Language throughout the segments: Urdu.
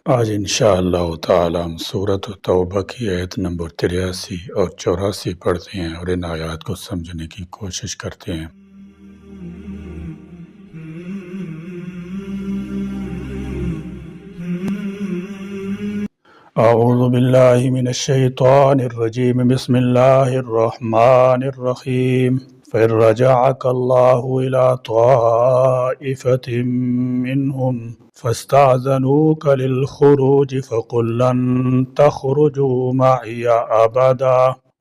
آج انشاءاللہ تعالی ہم سورۃ توبہ کی آیت نمبر 83 اور 84 پڑھتے ہیں اور ان آیات کو سمجھنے کی کوشش کرتے ہیں۔ اعوذ باللہ من الشیطان الرجیم، بسم اللہ الرحمن الرحیم۔ فَإِن رَّجَعَكَ اللَّهُ إِلَىٰ طَائِفَةٍ مِّنْهُمْ فَاسْتَأْذَنُوكَ لِلْخُرُوجِ فَقُل لَّن تَخْرُجُوا مَعِيَ أَبَدًا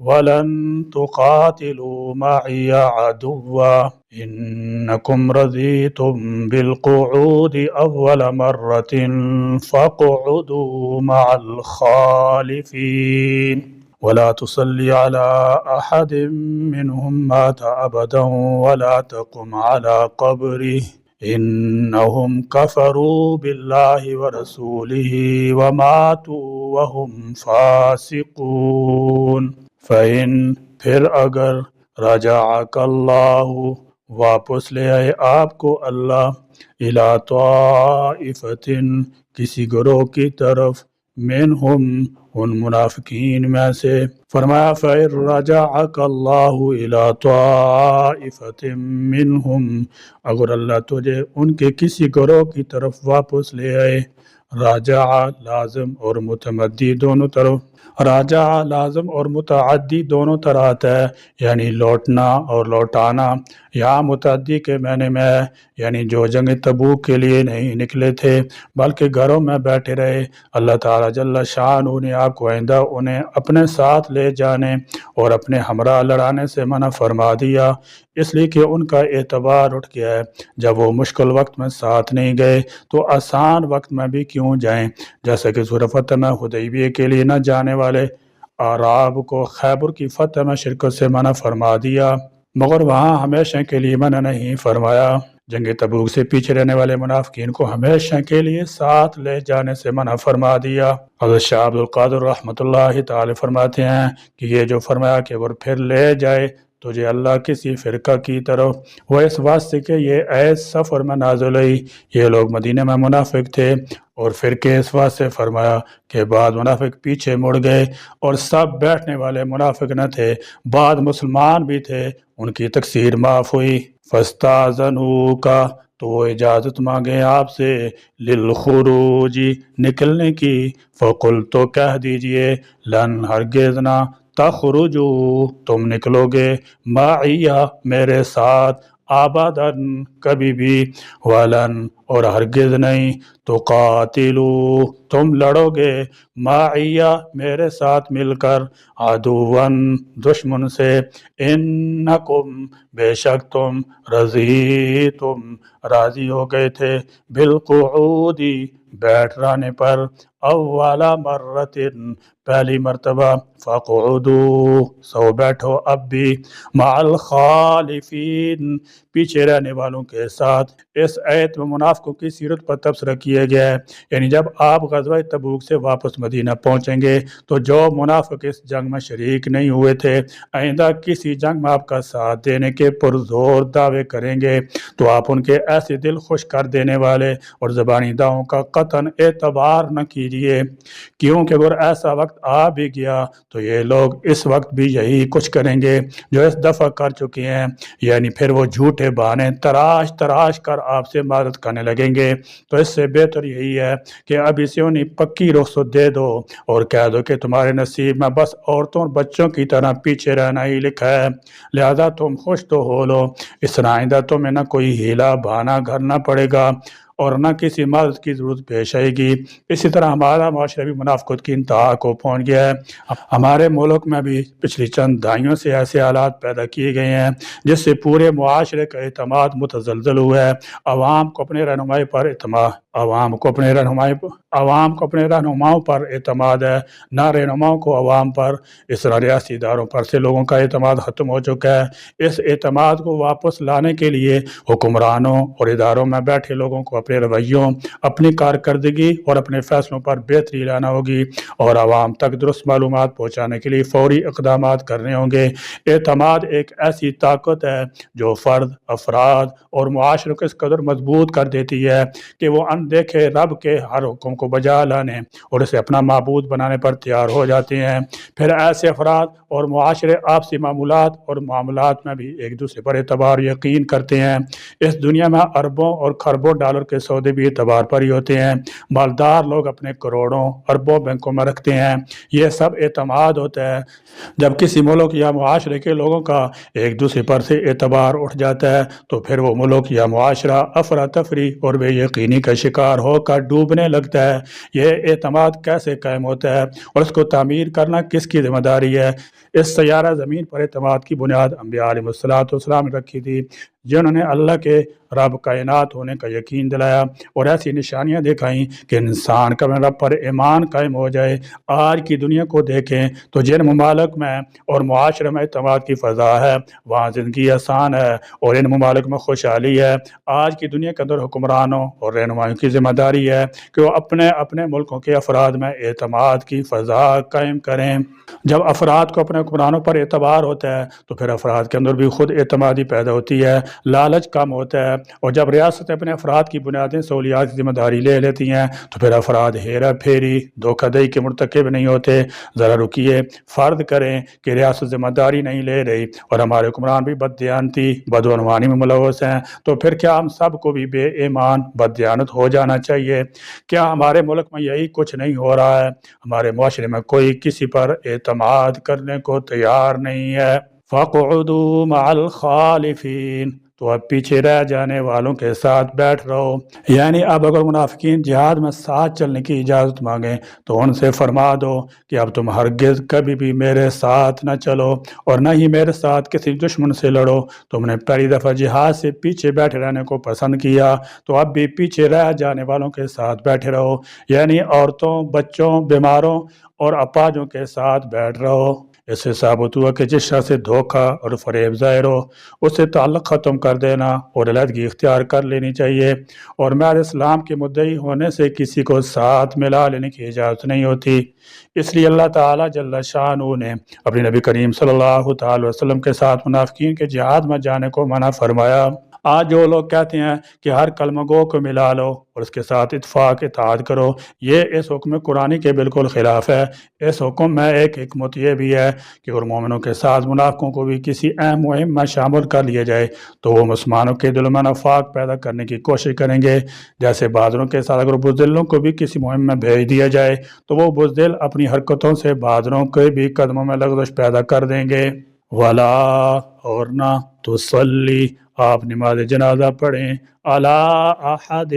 وَلَن تُقَاتِلُوا مَعِيَ عَدُوًّا إِنَّكُمْ رَضِيتُم بِالْقُعُودِ أَوَّلَ مَرَّةٍ فَاقْعُدُوا مَعَ الْخَالِفِينَ ولا تصل على أحد منهم مات أبدا ولا تقم على قبره إنهم كفروا بالله ورسوله وماتوا وهم فاسقون فإن پھر اگر رجعك اللہ واپس لے آئے آپ کو اللہ الى طائفة کسی گروہ کی طرف منہم ان منافقین میں سے، فرمایا فَإِن رَّجَعَكَ اللَّهُ إِلَىٰ طَائِفَةٍ مِّنْهُمْ اگر اللہ تجھے ان کے کسی گروہ کی طرف واپس لے آئے، راجع لازم اور متمدی دونوں طرف، راجع لازم اور متعدی دونوں طرح آتا ہے، یعنی لوٹنا اور لوٹانا۔ یہاں متعدی کے معنی میں ہے، یعنی جو جنگ تبوک کے لیے نہیں نکلے تھے بلکہ گھروں میں بیٹھے رہے، اللہ تعالیٰ جل شانہ نے آپ کو آئندہ انہیں اپنے ساتھ لے جانے اور اپنے ہمراہ لڑانے سے منع فرما دیا، اس لیے کہ ان کا اعتبار اٹھ گیا ہے۔ جب وہ مشکل وقت میں ساتھ نہیں گئے تو آسان وقت میں بھی کیوں جائیں، جیسا کہ سورہ فتح میں حدیبیہ کے لیے نہ جانے والے اعراب کو خیبر کی فتح میں شرکت سے منع فرما دیا، مگر وہاں ہمیشہ کے لیے منع نہیں فرمایا۔ جنگ تبوک سے پیچھے رہنے والے منافقین کو ہمیشہ کے لیے ساتھ لے جانے سے منع فرما دیا۔ حضرت شاہ عبد القادر رحمۃ اللہ تعالی فرماتے ہیں کہ یہ جو فرمایا کہ وہ پھر لے جائے تجھے اللہ کسی فرقہ کی طرف، وہ اس واسطے کہ یہ ایس سفر میں نازل ہوئی، یہ لوگ مدینہ میں منافق تھے اور فرقے اس واسطے فرمایا کہ بعد منافق پیچھے مڑ گئے اور سب بیٹھنے والے منافق نہ تھے، بعد مسلمان بھی تھے، ان کی تقصیر معاف ہوئی۔ فَاسْتَأْذَنُوكَ تو وہ اجازت مانگے آپ سے، لِلْخُرُوجِ نکلنے کی، فَقُلْ تو کہہ دیجئے، لن ہرگز نہ، تخرجوا تم نکلو گے، معیہ میرے ساتھ، آباداً کبھی بھی، ولن اور ہرگز نہیں، تو قاتلوا تم لڑو گے، معیہ میرے ساتھ مل کر، عدوًا دشمن سے، انکم بے شک تم رضیتم راضی ہو گئے تھے، بالقعود بیٹھ رہنے پر، اولا مرتن پہلی مرتبہ، فاقعدوا سو بیٹھو اب بھی، مع الخالفین پیچھے رہنے والوں کے ساتھ۔ اس آیت میں منافقوں کی سیرت پر تبصرہ کیا گیا ہے، یعنی جب آپ غزوہ تبوک سے واپس مدینہ پہنچیں گے تو جو منافق اس جنگ میں شریک نہیں ہوئے تھے آئندہ کسی جنگ میں آپ کا ساتھ دینے کے پرزور دعوے کریں گے تو آپ ان کے ایسے دل خوش کر دینے والے اور زبانی دعووں کا قطعاً اعتبار نہ کیجیے، کیونکہ اگر ایسا وقت آ بھی گیا تو یہ لوگ اس وقت بھی یہی کچھ کریں گے جو اس دفعہ کر چکے ہیں، یعنی پھر وہ جھوٹے بہانے تراش تراش کر آپ سے مدد کرنے لگیں گے۔ تو اس سے بہتر یہی ہے کہ اب اسے انہیں پکی رخصت دے دو اور کہہ دو کہ تمہارے نصیب میں بس عورتوں اور بچوں کی طرح پیچھے رہنا ہی لکھا ہے، لہذا تم خوش تو ہو لو، اس طرح آئندہ تمہیں نہ کوئی ہیلا بہانہ کرنا پڑے گا اور نہ کسی مدد کی ضرورت پیش آئے گی۔ اسی طرح ہمارا معاشرہ بھی منافقت کی انتہا کو پہنچ گیا ہے۔ ہمارے ملک میں بھی پچھلی چند دہائیوں سے ایسے حالات پیدا کیے گئے ہیں جس سے پورے معاشرے کا اعتماد متزلزل ہوا ہے، عوام کو اپنے رہنمائی پر اعتماد رہنماؤں پر اعتماد ہے، نہ رہنماؤں کو عوام پر۔ اس طرح ریاستی اداروں پر سے لوگوں کا اعتماد ختم ہو چکا ہے۔ اس اعتماد کو واپس لانے کے لیے حکمرانوں اور اداروں میں بیٹھے لوگوں کو اپنے رویوں، اپنی کارکردگی اور اپنے فیصلوں پر بہتری لانا ہوگی اور عوام تک درست معلومات پہنچانے کے لیے فوری اقدامات کرنے ہوں گے۔ اعتماد ایک ایسی طاقت ہے جو فرد، افراد اور معاشرے کو اس قدر مضبوط کر دیتی ہے کہ وہ اندیکھے رب کے ہر حکم کو بجا لانے اور اسے اپنا معبود بنانے پر تیار ہو جاتے ہیں۔ پھر ایسے افراد اور معاشرے آپسی معمولات اور معاملات میں بھی ایک دوسرے پر اعتبار یقین کرتے ہیں۔ اس دنیا میں اربوں اور خربوں ڈالر کے سودے بھی اعتبار پر ہی ہوتے ہیں۔ مالدار لوگ اپنے کروڑوں اربوں بینکوں میں رکھتے ہیں، یہ سب اعتماد ہوتا ہے۔ جب کسی ملک یا معاشرے کے لوگوں کا ایک دوسرے پر سے اعتبار اٹھ جاتا ہے تو پھر وہ ملک یا معاشرہ افراتفری اور بے یقینی کا شکار ہو کر ڈوبنے لگتا ہے۔ یہ اعتماد کیسے قائم ہوتا ہے اور اس کو تعمیر کرنا کس کی ذمہ داری ہے؟ اس سیارہ زمین پر اعتماد کی بنیاد انبیاء علیہ السلام نے رکھی تھی، جنہوں نے اللہ کے رب کائنات ہونے کا یقین دلایا اور ایسی نشانیاں دکھائیں کہ انسان کا رب پر ایمان قائم ہو جائے۔ آج کی دنیا کو دیکھیں تو جن ممالک میں اور معاشرے میں اعتماد کی فضا ہے وہاں زندگی آسان ہے اور ان ممالک میں خوشحالی ہے۔ آج کی دنیا کے اندر حکمرانوں اور رہنمائیوں کی ذمہ داری ہے کہ وہ اپنے اپنے ملکوں کے افراد میں اعتماد کی فضا قائم کریں۔ جب افراد کو اپنے حکمرانوں پر اعتبار ہوتا ہے تو پھر افراد کے اندر بھی خود اعتمادی پیدا ہوتی ہے، لالچ کم ہوتا ہے، اور جب ریاست اپنے افراد کی بنیادی سہولیات کی ذمہ داری لے لیتی ہیں تو پھر افراد ہیرا پھیری، دھوکہ دہی کے مرتکب نہیں ہوتے۔ ذرا رکیے، فرض کریں کہ ریاست ذمہ داری نہیں لے رہی اور ہمارے حکمران بھی بددیانتی، بدعنوانی میں ملوث ہیں، تو پھر کیا ہم سب کو بھی بے ایمان، بددیانت ہو جانا چاہیے؟ کیا ہمارے ملک میں یہی کچھ نہیں ہو رہا ہے؟ ہمارے معاشرے میں کوئی کسی پر اعتماد کرنے کو تیار نہیں ہے۔ فَاقْعُدُوا مَعَ الْخَالِفِينَ، تو اب پیچھے رہ جانے والوں کے ساتھ بیٹھ رہو۔ یعنی اب اگر منافقین جہاد میں ساتھ چلنے کی اجازت مانگیں تو ان سے فرما دو کہ اب تم ہرگز کبھی بھی میرے ساتھ نہ چلو اور نہ ہی میرے ساتھ کسی دشمن سے لڑو۔ تم نے پہلی دفعہ جہاد سے پیچھے بیٹھے رہنے کو پسند کیا تو اب بھی پیچھے رہ جانے والوں کے ساتھ بیٹھے رہو، یعنی عورتوں، بچوں، بیماروں اور اپاہجوں کے ساتھ بیٹھ رہو۔ اس سے ثابت ہوا کہ جس شخص سے دھوکہ اور فریب ظاہر ہو اس سے تعلق ختم کر دینا اور علیحدگی اختیار کر لینی چاہیے، اور محض اسلام کے مدعی ہونے سے کسی کو ساتھ ملا لینے کی اجازت نہیں ہوتی۔ اس لیے اللہ تعالیٰ جل شانہ نے اپنے نبی کریم صلی اللہ تعالی وسلم کے ساتھ منافقین کے جہاد میں جانے کو منع فرمایا۔ آج جو لوگ کہتے ہیں کہ ہر کلمہ گو کو ملا لو اور اس کے ساتھ اتفاق اتحاد کرو، یہ اس حکم قرآنی کے بالکل خلاف ہے۔ اس حکم میں ایک حکمت یہ بھی ہے کہ اگر مومنوں کے ساتھ منافقوں کو بھی کسی اہم مہم میں شامل کر لیا جائے تو وہ مسلمانوں کے دلوں میں نفاق پیدا کرنے کی کوشش کریں گے۔ جیسے بہادروں کے ساتھ اگر بزدلوں کو بھی کسی مہم میں بھیج دیا جائے تو وہ بزدل اپنی حرکتوں سے بہادروں کے بھی قدموں میں لغزش پیدا کر دیں گے۔ ولا، اور نہ تصلی، آپ نماز جنازہ پڑھیں، علی احد،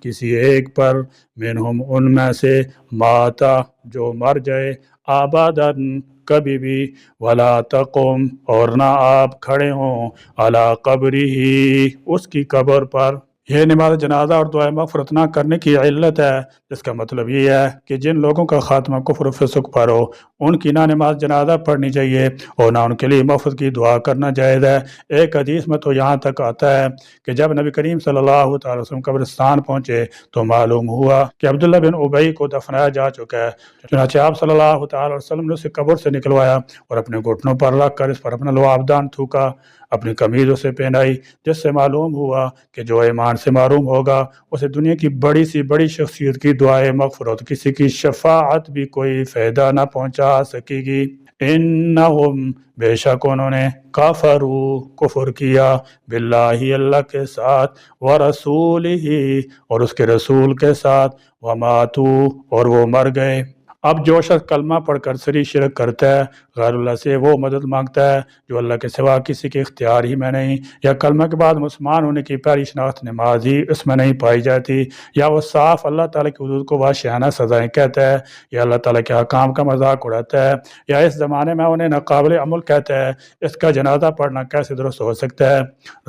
کسی ایک پر، منہم، ان میں سے، ماتا، جو مر جائے، آبادن، کبھی بھی، ولا تقم، اور نہ آپ کھڑے ہوں، علی قبرہ، اس کی قبر پر۔ یہ نماز جنازہ اور دعائے مغفرت نہ کرنے کی علت ہے، جس کا مطلب یہ ہے کہ جن لوگوں کا خاتمہ کفر و فسق پر ہو ان کی نہ نماز جنازہ پڑھنی چاہیے اور نہ ان کے لیے مغفرت کی دعا کرنا جائز ہے۔ ایک حدیث میں تو یہاں تک آتا ہے کہ جب نبی کریم صلی اللہ تعالی وسلم قبرستان پہنچے تو معلوم ہوا کہ عبداللہ بن ابی کو دفنایا جا چکا ہے۔ چنانچہ آپ صلی اللہ تعالی وسلم نے اسے قبر سے نکلوایا اور اپنے گھٹنوں پر رکھ کر اس پر اپنا لعابدان تھوکا، اپنی قمیض اسے پہنائی، جس سے معلوم ہوا کہ جو ایمان سے محروم ہوگا اسے دنیا کی بڑی سی بڑی شخصیت کی دعائے مغفرت، کسی کی شفاعت بھی کوئی فائدہ نہ پہنچا سکے گی۔ انہم، بے شک انہوں نے، کفروا، کفر کیا، باللہ، اللہ کے ساتھ، ورسولہ، اور اس کے رسول کے ساتھ، وماتوا، اور وہ مر گئے۔ اب جو شخص کلمہ پڑھ کر سری شرک کرتا ہے، غیر اللہ سے وہ مدد مانگتا ہے جو اللہ کے سوا کسی کے اختیار ہی میں نہیں، یا کلمہ کے بعد مسلمان ہونے کی پہلی شناخت نماز ہی اس میں نہیں پائی جاتی، یا وہ صاف اللہ تعالیٰ کی حدود کو وحشیانہ سزائیں کہتا ہے، یا اللہ تعالیٰ کے احکام کا مذاق اڑاتا ہے، یا اس زمانے میں انہیں ناقابل عمل کہتا ہے، اس کا جنازہ پڑھنا کیسے درست ہو سکتا ہے؟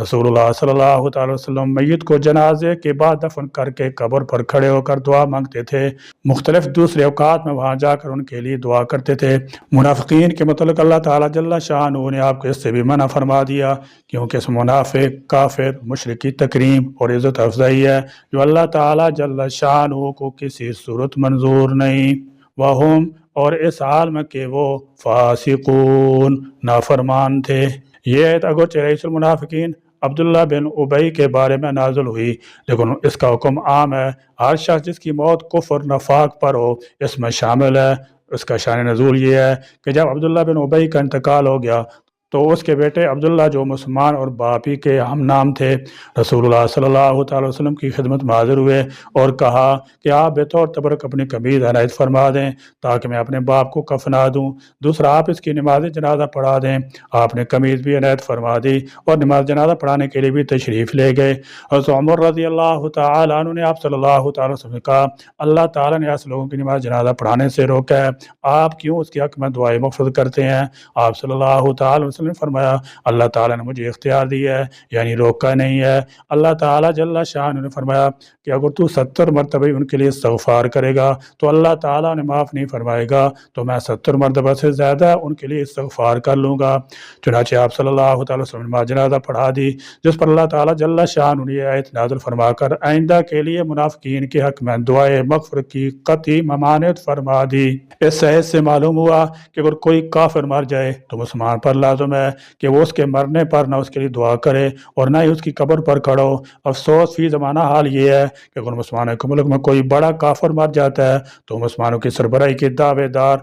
رسول اللہ صلی اللہ تعالی وسلم میت کو جنازے کے بعد دفن کر کے قبر پر کھڑے ہو کر دعا مانگتے تھے۔ مختلف دوسرے اوقات میں وہاں جا کر ان کے لیے دعا کرتے تھے۔ منافقین کے متعلق اللہ تعالیٰ جل شانہ نے آپ کو اس سے بھی منع فرما دیا، کیونکہ اس منافق، کافر، مشرک کی تکریم اور عزت افزائی ہے جو اللہ تعالیٰ جل شانہ کو کسی صورت منظور نہیں۔ وہم، اور اس حال میں کہ وہ فاسقون، نافرمان تھے۔ یہ آیت اگرچہ رئیس المنافقین عبداللہ بن ابی کے بارے میں نازل ہوئی، لیکن اس کا حکم عام ہے، ہر شخص جس کی موت کفر نفاق پر ہو اس میں شامل ہے۔ اس کا شان نزول یہ ہے کہ جب عبداللہ بن ابی کا انتقال ہو گیا تو اس کے بیٹے عبداللہ جو مسلمان اور باپ ہی کے ہم نام تھے، رسول اللہ صلی اللہ تعالی وسلم کی خدمت میں حاضر ہوئے اور کہا کہ آپ بطور تبرک اپنی قمیض عنایت فرما دیں تاکہ میں اپنے باپ کو کفنا دوں، دوسرا آپ اس کی نماز جنازہ پڑھا دیں۔ آپ نے قمیض بھی عنایت فرما دی اور نماز جنازہ پڑھانے کے لیے بھی تشریف لے گئے۔ حضرت عمر رضی اللہ تعالی عنہ نے آپ صلی اللہ تعالی وسلم سے کہا، اللہ تعالیٰ نے ایسے لوگوں کی نماز جنازہ پڑھانے سے روکا ہے، آپ کیوں اس کے حق میں دعائیں مغفرت کرتے ہیں؟ آپ صلی اللہ تعالی وسلم نے فرمایا، اللہ تعالیٰ نے مجھے اختیار دیا ہے، یعنی روکا نہیں ہے۔ اللہ تعالیٰ جل شانہ نے فرمایا کہ اگر تو 70 مرتبہ ان کے لیے استغفار کرے گا تو اللہ تعالیٰ نے معاف نہیں فرمائے گا، تو میں 70 مرتبہ سے زیادہ ان کے لیے استغفار کر لوں گا۔ چنانچہ آپ صلی اللہ تعالی وسلم نے نماز جنازہ پڑھا دی، جس پر اللہ تعالیٰ جل شانہ نے یہ آیت نازل فرما کر آئندہ کے لیے منافقین کے حق میں دعائے مغفرت کی قطعی ممانعت فرما دی۔ اس آیت سے معلوم ہوا کہ اگر کوئی کافر مر جائے تو مسلمان پر لازم ہے کہ وہ اس کے مرنے پر نہ اس کے لیے دعا کرے اور نہ ہی اس کی قبر پر کھڑو۔ افسوس فی زمانہ حال یہ ہے کہ اگر مسلمانوں کے ملک میں کوئی بڑا کافر مر جاتا ہے تو مسلمانوں کی سربراہی کے دعوے دار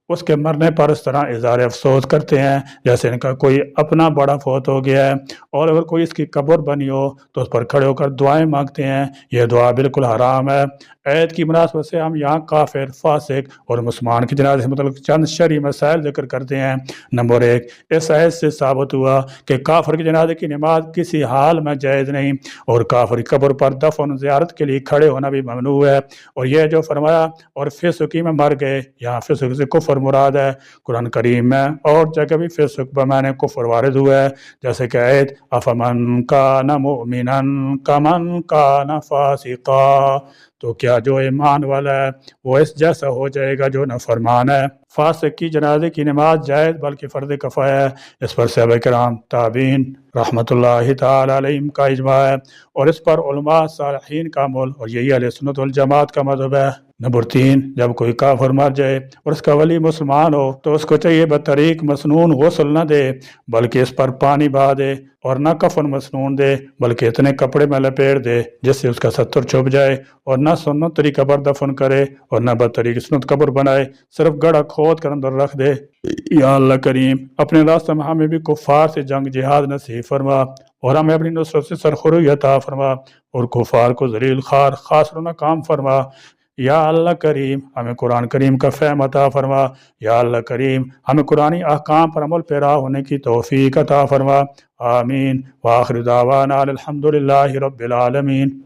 اس کے مرنے پر اس طرح اظہار افسوس کرتے ہیں جیسے ان کا کوئی اپنا بڑا فوت ہو گیا ہے، اور اگر کوئی اس کی قبر بنی ہو تو اس پر کھڑے ہو کر دعائیں مانگتے ہیں۔ یہ دعا بالکل حرام ہے۔ عید کی مناسبت سے ہم یہاں کافر، فاسق اور مسلمان کے جنازے سے متعلق چند شرعی مسائل ذکر کرتے ہیں۔ نمبر 1، اس آیت سے ثابت ہوا کہ کافر کے جنازے کی نماز کسی حال میں جائز نہیں، اور کافر کی قبر پر دفن زیارت کے لیے کھڑے ہونا بھی ممنوع ہے۔ اور یہ جو فرمایا اور فسقی میں مر گئے، یہاں فسق سے کفر مراد ہے۔ قرآن کریم میں اور جگہ بھی فسق بمعنی کفر وارد ہوا ہے، جیسے کہ آیت افمن کان مؤمنا کمن کان فاسقا، تو کیا جو ایمان والا ہے وہ اس جیسا ہو جائے گا جو نافرمان ہے۔ فاسق کی جنازے کی نماز جائز بلکہ فرض کفایہ ہے، اس پر صحابہ کرام، تابعین رحمۃ اللہ تعالی علیہم کا اجماع ہے، اور اس پر علماء صالحین کا عمل، اور یہی اہل سنت والجماعت کا مذہب ہے۔ نمبر 3، جب کوئی کافر مر جائے اور اس کا ولی مسلمان ہو تو اس کو چاہیے بطریق مسنون غسل نہ دے بلکہ اس پر پانی بہا دے، اور نہ کفن مسنون دے بلکہ اتنے کپڑے میں لپیٹ دے جس سے اس کا ستر چھپ جائے، اور نہ سنت طریقہ پر دفن کرے اور نہ بطریق سنت قبر بنائے، صرف گڑھا کھود کر اندر رکھ دے۔ یا اللہ کریم اپنے راستہ میں ہمیں بھی کفار سے جنگ جہاد نصیب فرما، اور ہمیں اپنی نصرت سے سرخروی عطا فرما، اور کفار کو ذلیل خوار خاسر و ناکام فرما۔ یا اللہ کریم ہمیں قرآن کریم کا فہم عطا فرما۔ یا اللہ کریم ہمیں قرآنی احکام پر عمل پیرا ہونے کی توفیق عطا فرما۔ آمین۔ وآخر دعوانا الحمد للہ رب العالمین۔